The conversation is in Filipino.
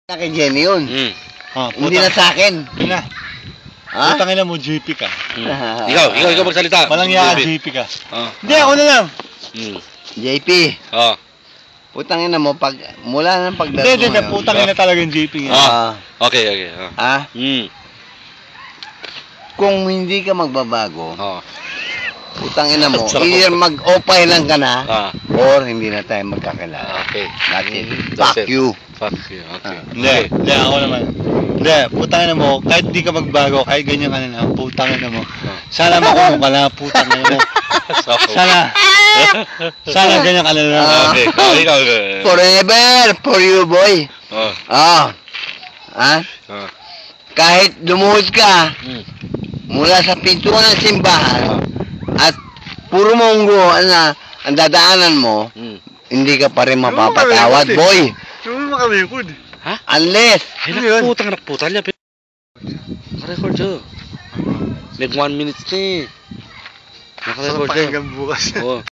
Na kay Jenny yun. Hindi na sa akin. Yun na. Ha? Putangin na mo, JP ka. Ikaw magsalita. Walang yaka, JP ka. Hindi, ako na lang. JP. Oo. Putangin na mo, mula ng pagdating mo. Hindi, putangin na talaga yung JP nga. Okay. Ha? Kung hindi ka magbabago, putangin na mo, either mag-opay lang ka na, or hindi na tayo magkakilala. Okay. That's it. Fuck you. Fuck you, okay. Hindi, ako naman. Hindi, putangin na mo, kahit di ka magbago, kahit ganyan ka na lang, putangin na mo. Sana makulong ka na, putangin na mo. Sana ganyan ka na lang. Okay, ikaw. Forever for you, boy. Ha? Kahit lumuhod ka, mula sa pintuan ng simbahan, at puro monggo ang dadaanan mo, hindi ka pa rin mapapatawad, boy. Hindi mo makalikod. Ha? Unless, Nakputan niya. Naka-record siya. Nag 1 minute na eh. Naka-record siya. Bukas. Oo.